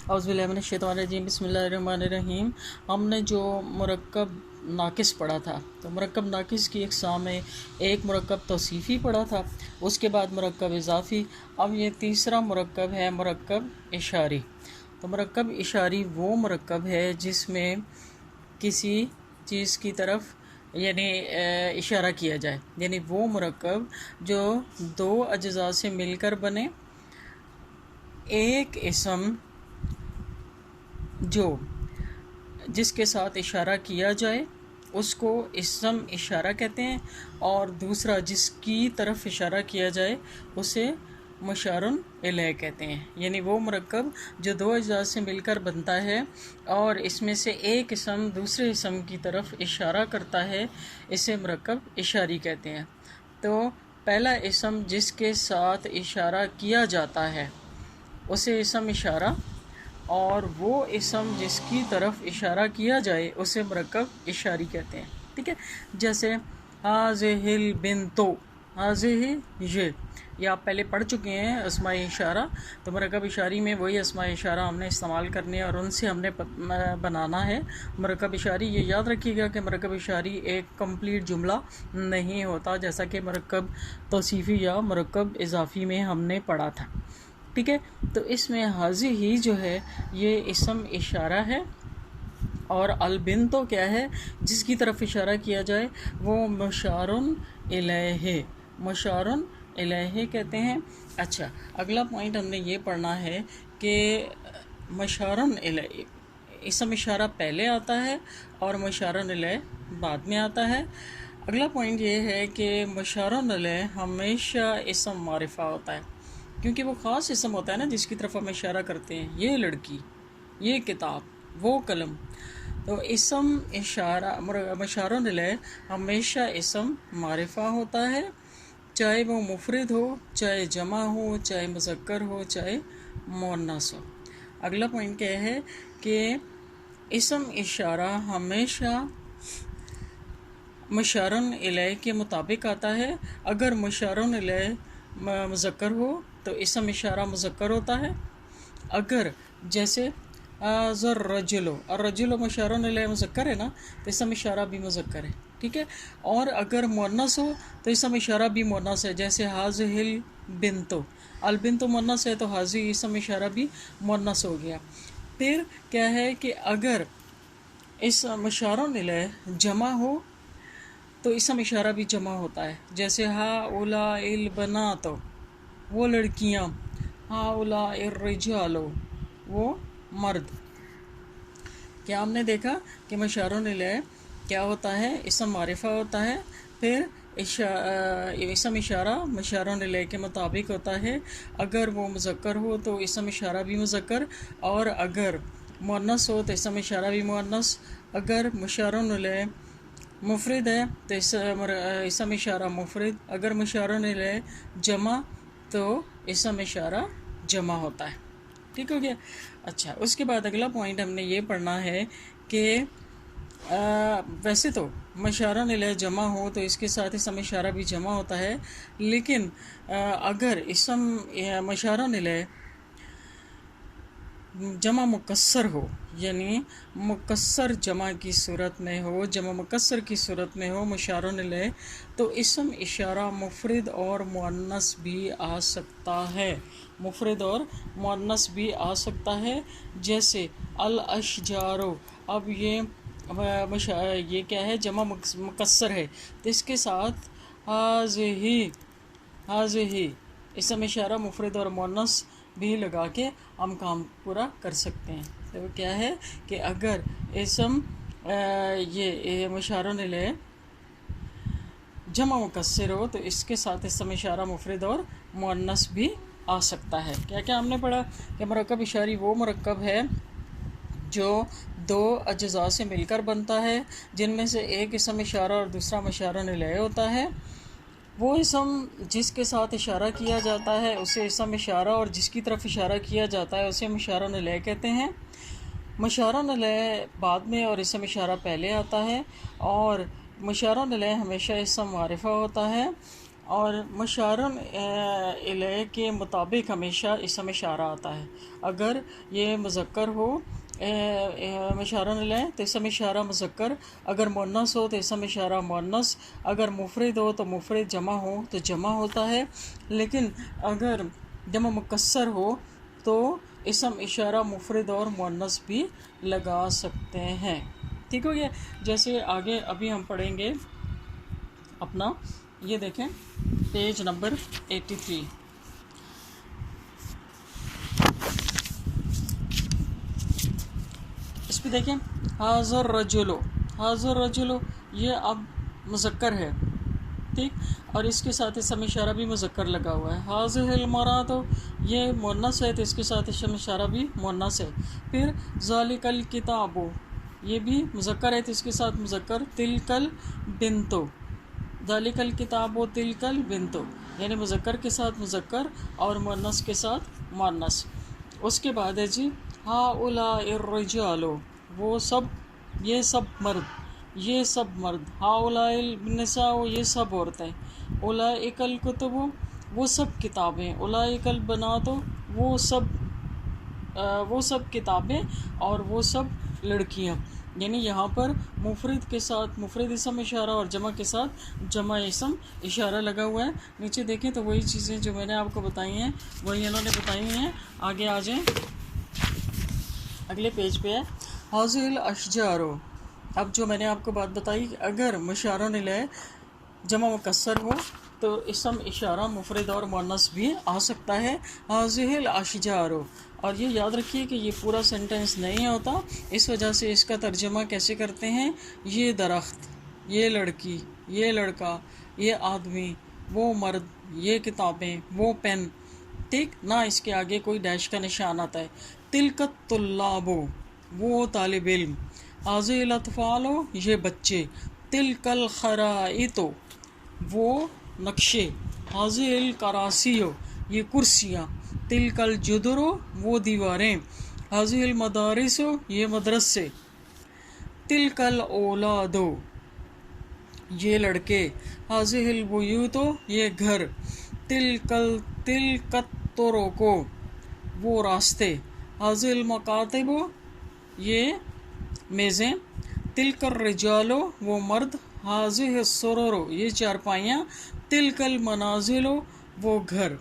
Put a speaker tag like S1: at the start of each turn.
S1: औज़ु बिल्लाहि मिनश शैतानिर रजीम बिस्मिल्लाहिर्रहमानिर्रहीम। हमने जो मुरक्कब नाकिस पढ़ा था, तो मुरक्कब नाकिस की अक़साम में एक मुरक्कब तौसीफ़ी पढ़ा था, उसके बाद मुरक्कब इज़ाफ़ी। अब ये तीसरा मुरक्कब है मुरक्कब इशारी। तो मुरक्कब इशारी वो मुरक्कब है जिसमें किसी चीज़ की तरफ यानी इशारा किया जाए, यानी वो मुरक्कब जो दो अज्ज़ा से मिलकर बने, एक इसम जो जिसके साथ इशारा किया जाए उसको इसम इशारा कहते हैं, और दूसरा जिसकी तरफ इशारा किया जाए उसे मुशारुन इलैह कहते हैं। यानी वो मुरक्कब जो दो अज्ज़ा से मिलकर बनता है और इसमें से एक इसम दूसरे इसम की तरफ इशारा करता है, इसे मुरक्कब इशारी कहते हैं। तो पहला इसम जिसके साथ इशारा किया जाता है उसे इसम इशारा, और वो इसम जिसकी तरफ इशारा किया जाए उसे मुरक्कब इशारी कहते हैं। ठीक है, जैसे हाज़िहिल बिन्तो, हाज़िही ये आप पहले पढ़ चुके हैं अस्माए इशारा। तो मुरक्कब इशारी में वही अस्माए इशारा हमने इस्तेमाल करने और उनसे हमने बनाना है मुरक्कब इशारी। ये याद रखिएगा कि मुरक्कब इशारी एक कंप्लीट जुमला नहीं होता, जैसा कि मुरक्कब तौसीफ़ी या मुरक्कब इज़ाफ़ी में हमने पढ़ा था। ठीक है, तो इसमें हाज़ी ही जो है ये इसम इशारा है, और अलबिन तो क्या है, जिसकी तरफ इशारा किया जाए वो मुशारुन इलैहि, मुशारुन इलैहि कहते हैं। अच्छा, अगला पॉइंट हमने ये पढ़ना है कि मुशारुन इलैहि इसम इशारा पहले आता है और मुशारुन इलैहि बाद में आता है। अगला पॉइंट ये है कि मुशारुन इलैहि हमेशा इसम मारिफा होता है, क्योंकि वो ख़ास इसम होता है ना जिसकी तरफ हम इशारा करते हैं, ये लड़की, ये किताब, वो कलम। तो इसम इशारा मुशारुन इलैहि हमेशा इसम मारिफा होता है, चाहे वो मुफरद हो, चाहे जमा हो, चाहे मुज़क्कर हो, चाहे मुअन्नस हो। अगला पॉइंट क्या है कि इसम इशारा हमेशा मुशारुन इलैहि के मुताबिक आता है। अगर मुशारुन इलैहि मुज़क्कर हो तो इसम इशारा मुज़क्कर होता है। अगर जैसे रजुलो, और रजुलो मुशारुन इलैहि मुज़क्कर है ना, तो इसम इशारा भी मुज़क्कर है। ठीक है, और अगर मुअन्नस हो तो इसम इशारा भी मुअन्नस है, जैसे हाज़िहिल बिन्तो, अल बिन्तो मुअन्नस है तो हाज़ी इसम इशारा भी मुअन्नस हो गया। फिर क्या है कि अगर इस मुशारुन इलैहि जमा हो तो इसम इशारा भी जमा होता है, जैसे हाउलाइल बनातो, वो लड़कियाँ, हाउलाइर रिजालो, वो मर्द। क्या हमने देखा कि मुशारुन इलैहि क्या होता है, इसम मारिफा होता है। फिर इसम इशारा मुशारुन इलैहि के मुताबिक होता है। अगर वो मुज़क्कर हो तो इसम इशारा भी मुज़क्कर, और अगर मुअन्नस हो तो इसम इशारा भी मुअन्नस। अगर मुशारुन इलैहि मुफरद है तो इसम इशारा मुफरद। अगर मुशारुन इलैहि जमा तो इसम इशारा जमा होता है। ठीक हो गया। अच्छा, उसके बाद अगला पॉइंट हमने ये पढ़ना है कि वैसे तो मुशारुन इलैहि जमा हो तो इसके साथ इसम इशारा भी जमा होता है, लेकिन अगर इसम मुशारुन इलैहि जमा मुकस्सर हो, यानी मुकस्सर जमा की सूरत में हो, जमा मुकस्सर की सूरत में हो मुशारुन इलैहि, तो इसम इशारा मुफरद और मुअन्नस भी आ सकता है, मुफरद और मुअन्नस भी आ सकता है। जैसे अल अशजारो, अब ये क्या है, जमा मुकस्सर है, तो इसके साथ हाज़िही, हाज़िही इसम इशारा मुफरद और मुअन्नस भी लगा के हम काम पूरा कर सकते हैं। तो क्या है कि अगर इसम ये मुशारुन इलैहि जमा मुकस्सर हो तो इसके साथ इसम इशारा मुफरद और मुअन्नस भी आ सकता है। क्या क्या हमने पढ़ा कि मुरक्कब इशारी वो मुरक्कब है जो दो अज्ज़ा से मिलकर बनता है, जिनमें से एक इसम इशारा और दूसरा मुशारुन इलैहि होता है। वो इसम जिसके साथ इशारा किया जाता है उसे इसम इशारा, और जिसकी तरफ इशारा किया जाता है उसे मुशारुन इलैहि कहते हैं। मुशारुन इलैहि बाद में और इसम इशारा पहले आता है, और मुशारुन इलैहि हमेशा इसम मारिफा होता है, اور مشارن الیہ کے مطابق ہمیشہ اسم اشارہ آتا ہے. اگر یہ مذکر ہو مشارن الیہ تو اسم اشارہ مذکر، اگر مؤنث ہو تو اسم اشارہ مؤنث، اگر مفرد ہو تو مفرد، جمع ہو تو جمع ہوتا ہے. لیکن اگر جمع مکسر ہو تو اسم اشارہ مفرد اور مؤنث بھی لگا سکتے ہیں. ٹھیک ہو گیا. جیسے آگے ابھی ہم پڑھیں گے اپنا، یہ دیکھیں پیج نمبر 83. اس پہ دیکھیں حاضر رجلو، حاضر رجلو یہ اب مذکر ہے، ٹھیک، اور اس کے ساتھ اسم اشارہ بھی مذکر لگا ہوا ہے. حاضر المرأۃ یہ مؤنث ہے تو اس کے ساتھ اسم اشارہ بھی مؤنث ہے. پھر ذالک الکتاب یہ بھی مذکر ہے تو اس کے ساتھ مذکر. تلک البنت، ذالک الکتاب و تلک البنت یعنی مذکر کے ساتھ مذکر اور مؤنث کے ساتھ مؤنث. اس کے بعد ہے جی ہؤلاء الرجال وہ سب، یہ سب مرد، یہ سب مرد. ہؤلاء النساء یہ سب عورتیں. اولئک الکتب وہ سب کتابیں. اولئک البنات وہ سب کتابیں اور وہ سب لڑکیاں. یعنی یہاں پر مفرد کے ساتھ مفرد اسم اشارہ اور جمع کے ساتھ جمع اسم اشارہ لگا ہوا ہے. نیچے دیکھیں تو وہی چیزیں جو میں نے آپ کو بتائی ہیں وہی انہوں نے بتائی ہیں. آگے آ جائیں، اگلے پیج پہ ہے حاضر الاشجار. اب جو میں نے آپ کو بات بتائی کہ اگر مشارن الیہ جمع مکسر ہو تو اسم اشارہ مفرد اور مؤنث بھی آ سکتا ہے. حاضر الاشجار، اور یہ یاد رکھیے کہ یہ پورا سینٹنس نہیں ہوتا، اس وجہ سے اس کا ترجمہ کیسے کرتے ہیں، یہ درخت، یہ لڑکی، یہ لڑکا، یہ آدمی، وہ مرد، یہ کتابیں، وہ پین، ٹھیک، نہ اس کے آگے کوئی ڈیش کا نشان آتا ہے. تلک الطلاب وہ طالب علم. حاضر الاطفال یہ بچے. تلک الخرائط وہ نقشے. حاضر الکراسی یہ کرسیاں. تلک الجدر وہ دیواریں. حاضر المدارس یہ مدرسے. تلک الاولاد یہ لڑکے. حاضر البیوت یہ گھر. تلک الطرق وہ راستے. حاضر المکاتب یہ میزیں. تلک الرجال وہ مرد. حاضر السرر یہ چارپائیاں. تلک المنازل وہ گھر.